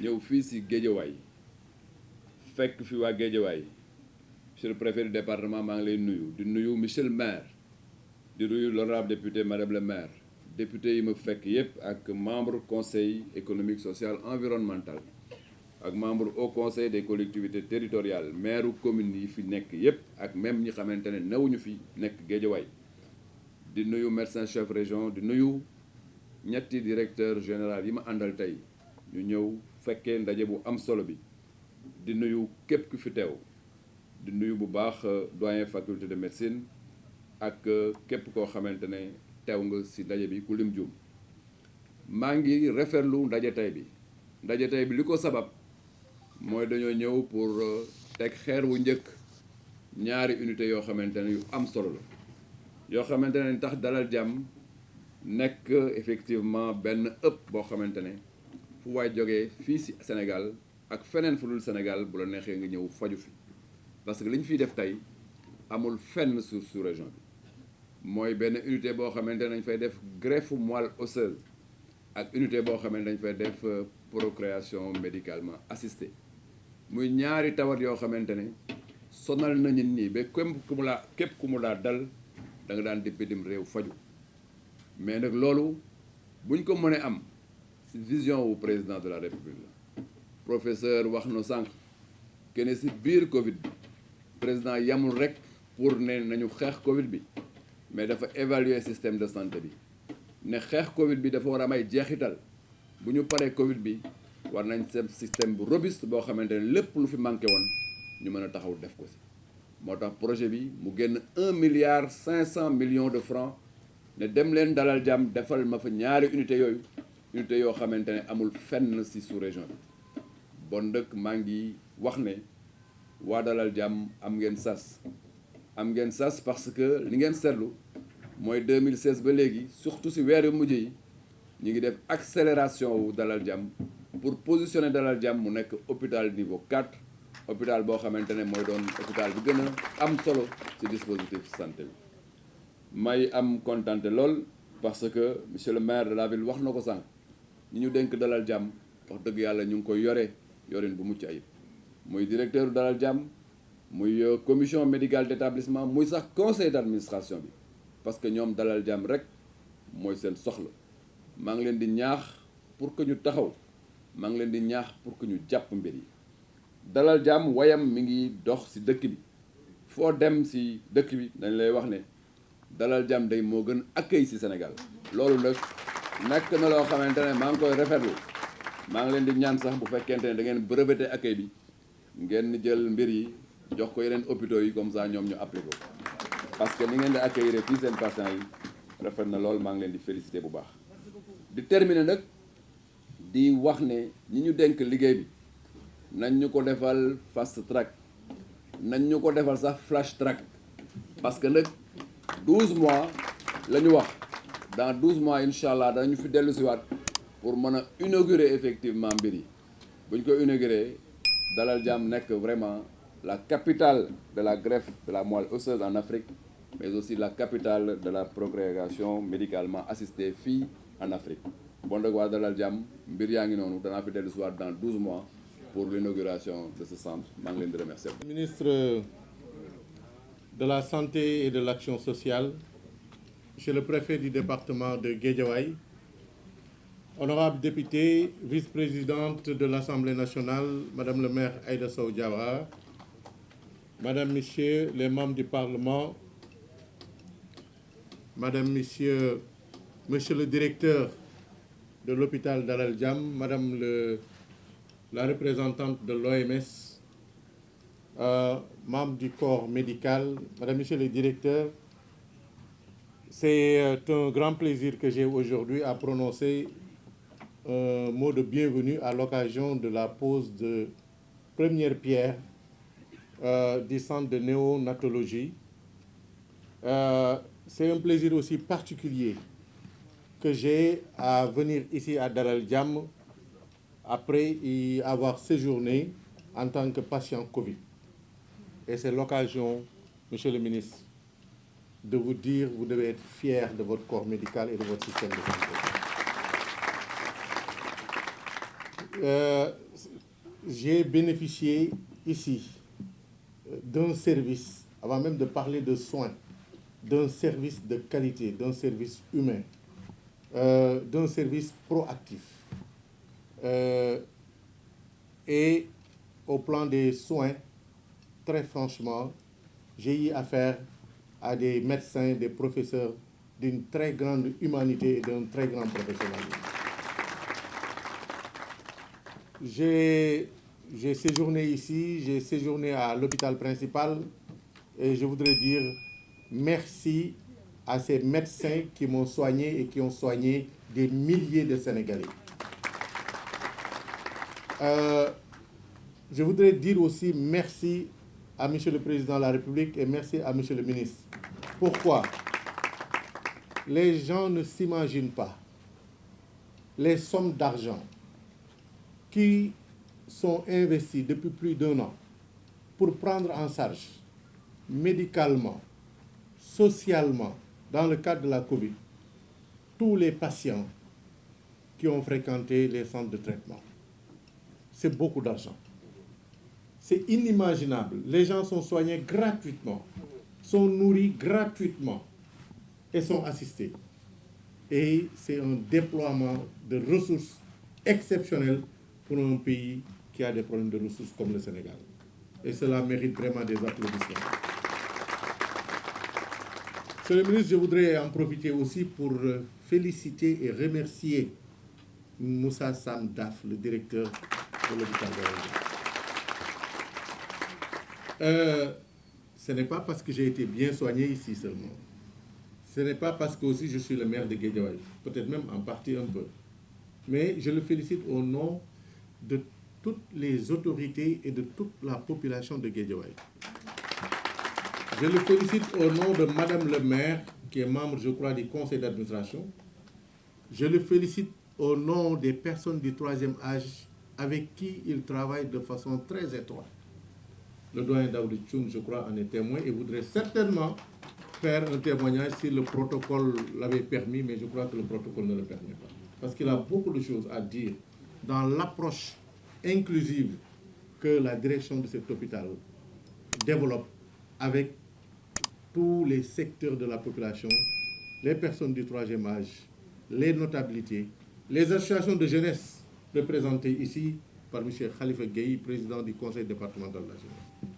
ñëw fii si Guédiawaye fekk fi waa Guédiawaye monsieur le préfet du département maa ngi lay nuyu di nuyu monsieur le maire di nuyu l'honorable député madame le maire député yi ma fekk yépp ak membre conseil économique social environnemental ak membre au conseil des collectivités territoriales maire communes yi fi nekk yépp ak même ñi xamante ne newuñu fi nekk Guédiawaye di nuyu médecin chef région di nuyu ñetti directeur général yi ma àndal tey ñu ñëw fekkee ndaje bu am solo bi di nuyu képp ku fi teew di nuyu bu baax doyen faculté de médecine ak képp koo xamante ne teew nga ci ndaje bi ku lim juum maa ngi rafetlu ndaje tey bi li ko sabab mooy dañoo ñëw pour teg xeer wu njëkk ñaari unité yoo xamante ne yu am solo la yoo xamante ne tax Dalal Jàmm nekk effectivement benn ëpp boo xamante ne fu waay jógee fii ci Sénégal ak feneen fu dul Sénégal bu la neexee nga ñëw faju fi parce que li ñu fiy def tey amul fenn sous région bi mooy benn unité boo xamante ne dañ fay def greffe moelle osseuse ak unité boo xamante ne dañ fay def procréation médicalement assistée muy ñaari tawat yoo xamante ne sonal na nit ñi ba képp ku mu laa dal da nga daan di bitim réew faju mais nag loolu buñ ko mënee am ci vision wu président de la république la professeur wax na sànq que ne ci biir Covid bi président yamul rek pour ne nañu xeex Covid bi mais dafa évaluer système de santé bi ne xeex Covid bi dafa war a may jeexital bu ñu paree Covid bi war nañ seen système bu robuste boo xamante ne lépp lu fi manqué woon ñu mën a taxaw def ko ci moo tax projet bi mu génn 1,5 milliard de francs ne dem leen Dalal Jàmm defal ma fa ñaari unité yoo xamante ne amul fenn ci sous-région bi bon ndëkk maa ngi wax ne waa Dalal Jàmm am ngeen sas parce que li ngeen seetlu mooy 2016 ba léegi surtout ci weer yu mujj yi ñu ngi def accélération wu Dalal Jàmm pour positionner Dalal Jàmm mu nekk hôpital niveau 4 hôpital boo xamante ne mooy doon hôpital bi gën a am solo ci dispositif santé bi may am kontante lool parce que monsieur le maire de la ville wax na ko sànq ñi ñu dénk Dalal Jàmm wax dëgg yàlla ñu ngi koy yorin bu mucc ayib muy directeur Dalal Jàmm muy commission médicale d'établissement muy sax conseil d'administration bi parce que ñoom Dalal Jàmm rek mooy seen soxla maa ngi leen di ñaax pour que ñu taxaw maa ngi leen di ñaax pour que ñu jàpp mbir yi Dalal Jàmm wayam mi ngi dox ci dëkk bi foo dem ci dëkk bi dañ lay wax ne Dalal Jàmm day moo gën accueil ci Sénégal loolu nag nekk na loo xamante ne maa ngi koy rafetlu maa ngi leen di ñaan sax bu fekkente ne da ngeen breveté accueil bi ngeen jël mbir yi jox ko yeneen hôpitaux yi comme ça ñoom ñu appliqué ko parce que ni ngeen di accueillir fii seen patients yi rafet na lool maa ngi leen di féliciter bu baax di terminer nag di wax ne ñi ñu dénk liggéey bi nañ ñu ko defal fast track nañ ñu ko defal sax flash track parce que nag 12 mois la ñu wax dans 12 mois incha allah dañu fi dellu si waat pour mën a inaugurer effectivement mbir yi bu ñu ko inaugurer Dalal Jàmm nekk vraiment la capitale de la greffe de la moelle osseuse en Afrique mais aussi la capitale de la procréation médicalement assistée fii en Afrique bon nag waa Dalal Jàmm mbir yaa ngi noonu danaa fi dellu si waat dans 12 mois pour l'inauguration de ce centre maa ngi leen di remercier. Ministre de la Santé et de l'Action sociale, Monsieur le préfet du département de Guédiawaye, honorable députée, vice-présidente de l'Assemblée nationale, Madame le maire Aïda Sow Diawara, Madame, Messieurs les membres du Parlement, Madame, Monsieur le directeur de l'hôpital Dalal Jàmm, Madame la représentante de l'OMS, membres du corps médical, Madame, Monsieur les directeurs, c'est un grand plaisir que j'ai aujourd'hui à prononcer un mot de bienvenue à l'occasion de la pose de première pierre du centre de néonatologie. C'est un plaisir aussi particulier que j'ai à venir ici à Dalal Jàmm après y avoir séjourné en tant que patient Covid. Et c'est l'occasion, Monsieur le ministre, de vous dire que vous devez être fiers de votre corps médical et de votre système de santé. j'ai bénéficié ici d'un service, avant même de parler de soins, d'un service de qualité, d'un service humain, d'un service proactif. Et au plan des soins, très franchement, j'ai eu affaire à des médecins, des professeurs d'une très grande humanité et d'un très grand professionnalisme. J'ai séjourné ici, j'ai séjourné à l'hôpital principal et je voudrais dire merci à ces médecins qui m'ont soigné et qui ont soigné des milliers de Sénégalais. Je voudrais dire aussi merci à M. le Président de la République et merci à M. le ministre. Pourquoi? Les gens ne s'imaginent pas les sommes d'argent qui sont investies depuis plus d'1 an pour prendre en charge médicalement, socialement, dans le cadre de la Covid, tous les patients qui ont fréquenté les centres de traitement. C'est beaucoup d'argent. C'est inimaginable. Les gens sont soignés gratuitement, sont nourris gratuitement et sont assistés. Et c'est un déploiement de ressources exceptionnel pour un pays qui a des problèmes de ressources comme le Sénégal. Et cela mérite vraiment des applaudissements. Monsieur le ministre, je voudrais en profiter aussi pour féliciter et remercier Moussa Sam Daf, le directeur de l'hôpital de ce n'est pas parce que j'ai été bien soigné ici seulement. Ce n'est pas parce que aussi je suis le maire de Guédiawaye, peut-être même en partie un peu. Mais je le félicite au nom de toutes les autorités et de toute la population de Guédiawaye. Je le félicite au nom de Madame le maire, qui est membre, je crois, du conseil d'administration. Je le félicite au nom des personnes du 3e âge avec qui il travaille de façon très étroite. Le doyen Daoud Tchoum, je crois, en est témoin et voudrait certainement faire un témoignage si le protocole l'avait permis, mais je crois que le protocole ne le permet pas. Parce qu'il a beaucoup de choses à dire dans l'approche inclusive que la direction de cet hôpital développe avec tous les secteurs de la population, les personnes du 3e âge, les notabilités, les associations de jeunesse représentées ici par M. Khalifa Gueye, président du conseil départemental de la jeunesse.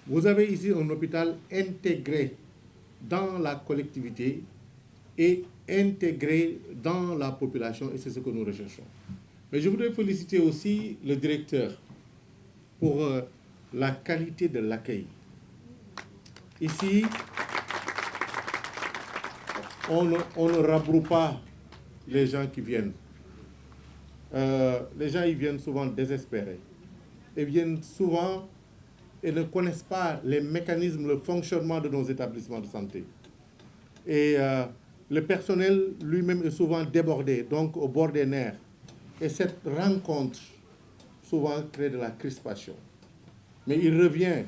Vous avez ici un hôpital intégré dans la collectivité et intégré dans la population, et c'est ce que nous recherchons. Mais je voudrais féliciter aussi le directeur pour la qualité de l'accueil. Ici, on ne rabroue pas les gens qui viennent. Les gens ils viennent souvent désespérés. Ils viennent souvent et ne connaissent pas les mécanismes, le fonctionnement de nos établissements de santé. Et le personnel lui-même est souvent débordé, donc au bord des nerfs. Et cette rencontre souvent crée de la crispation. Mais il revient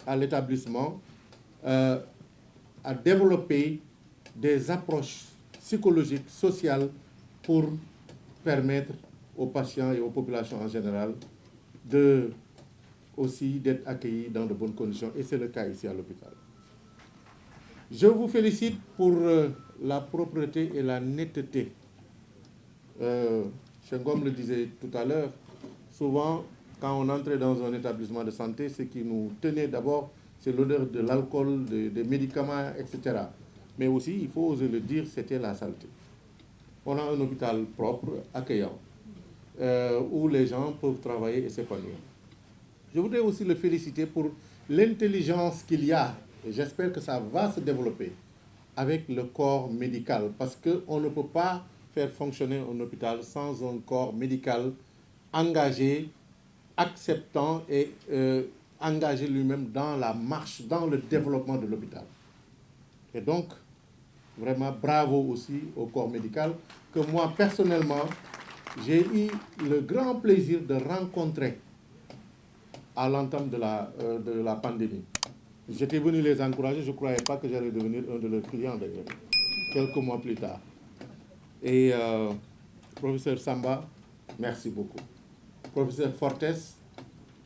à l'établissement à développer des approches psychologiques, sociales pour permettre aux patients et aux populations en général aussi d'être accueillis dans de bonnes conditions. Et c'est le cas ici à l'hôpital. Je vous félicite pour la propreté et la netteté. Chengom le disait tout à l'heure, souvent, quand on entrait dans un établissement de santé, ce qui nous tenait d'abord, c'est l'odeur de l'alcool, des médicaments, etc. Mais aussi, il faut oser le dire, c'était la saleté. On a un hôpital propre, accueillant, où les gens peuvent travailler et s'épanouir. Je voudrais aussi le féliciter pour l'intelligence qu'il y a, et j'espère que ça va se développer, avec le corps médical, parce qu'on ne peut pas faire fonctionner un hôpital sans un corps médical engagé, acceptant et engagé lui-même dans la marche, dans le développement de l'hôpital. Et donc, vraiment bravo aussi au corps médical, que moi personnellement, j'ai eu le grand plaisir de rencontrer à l'entame de la pandémie. J'étais venu les encourager, je ne croyais pas que j'allais devenir un de leurs clients d'ailleurs, quelques mois plus tard. Et professeur Samba, merci beaucoup. professeur Fortes.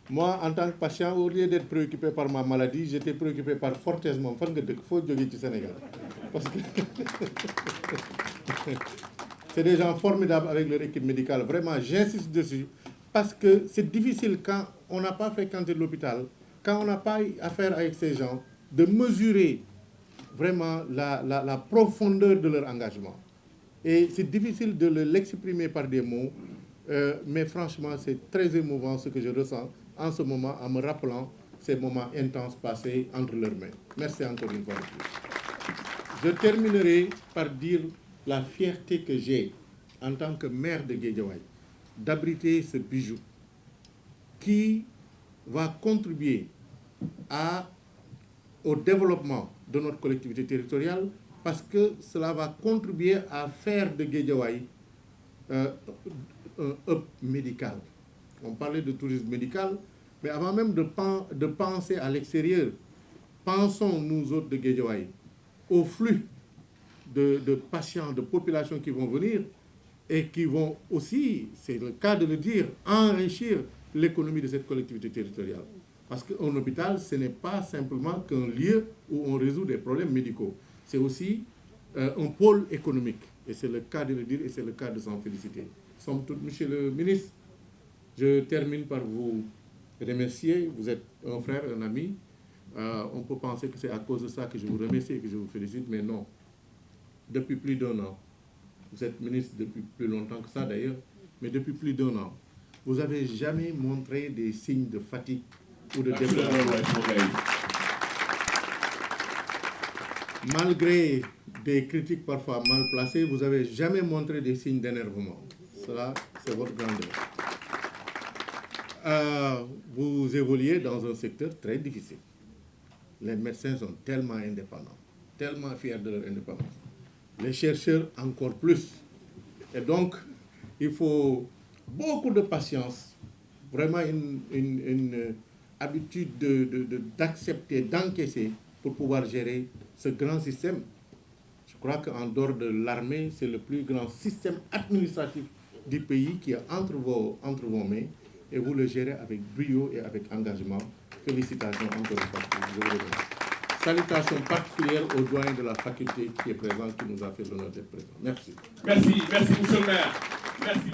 Moi, en tant que patient, au lieu d'être préoccupé par ma maladie, j'étais préoccupé par Fortes. Mon fan de faut du Sénégal. Parce que c'est des gens formidables avec leur équipe médicale. Vraiment, j'insiste dessus. Parce que c'est difficile quand on n'a pas fréquenté l'hôpital, quand on n'a pas eu affaire avec ces gens, de mesurer vraiment la profondeur de leur engagement. Et c'est difficile de l'exprimer par des mots, mais franchement, c'est très émouvant ce que je ressens en ce moment en me rappelant ces moments intenses passés entre leurs mains. Merci encore une fois. Je terminerai par dire la fierté que j'ai en tant que maire de Guédiawaye d'abriter ce bijou qui va contribuer au développement de notre collectivité territoriale parce que cela va contribuer à faire de Guédiawaye un hub médical. On parlait de tourisme médical, mais avant même de penser à l'extérieur, pensons, nous autres de Guédiawaye, au flux de patients, de populations qui vont venir et qui vont aussi, c'est le cas de le dire, enrichir l'économie de cette collectivité territoriale. Parce qu'un hôpital, ce n'est pas simplement qu'un lieu où on résout des problèmes médicaux. C'est aussi un pôle économique. Et c'est le cas de le dire et c'est le cas de s'en féliciter. Somme toute, monsieur le ministre, je termine par vous remercier. Vous êtes un frère, un ami. On peut penser que c'est à cause de ça que je vous remercie et que je vous félicite, mais non. Depuis plus d'1 an, vous êtes ministre depuis plus longtemps que ça d'ailleurs, mais depuis plus d'1 an, vous n'avez jamais montré des signes de fatigue ou de découragement. Malgré des critiques parfois mal placées, vous n'avez jamais montré des signes d'énervement. Cela, c'est votre grandeur. Vous évoluez dans un secteur très difficile. Les médecins sont tellement indépendants, tellement fiers de leur indépendance. Les chercheurs encore plus. Et donc, il faut beaucoup de patience, vraiment une habitude d'accepter, d'encaisser pour pouvoir gérer ce grand système. Je crois qu'en dehors de l'armée, c'est le plus grand système administratif du pays qui est entre vos mains et vous le gérez avec brio et avec engagement. Félicitations encore une fois. Je vous remercie. Salutations particulières au doyen de la faculté qui est présent, qui nous a fait l'honneur d'être présent. Merci. Merci, monsieur le maire. Merci.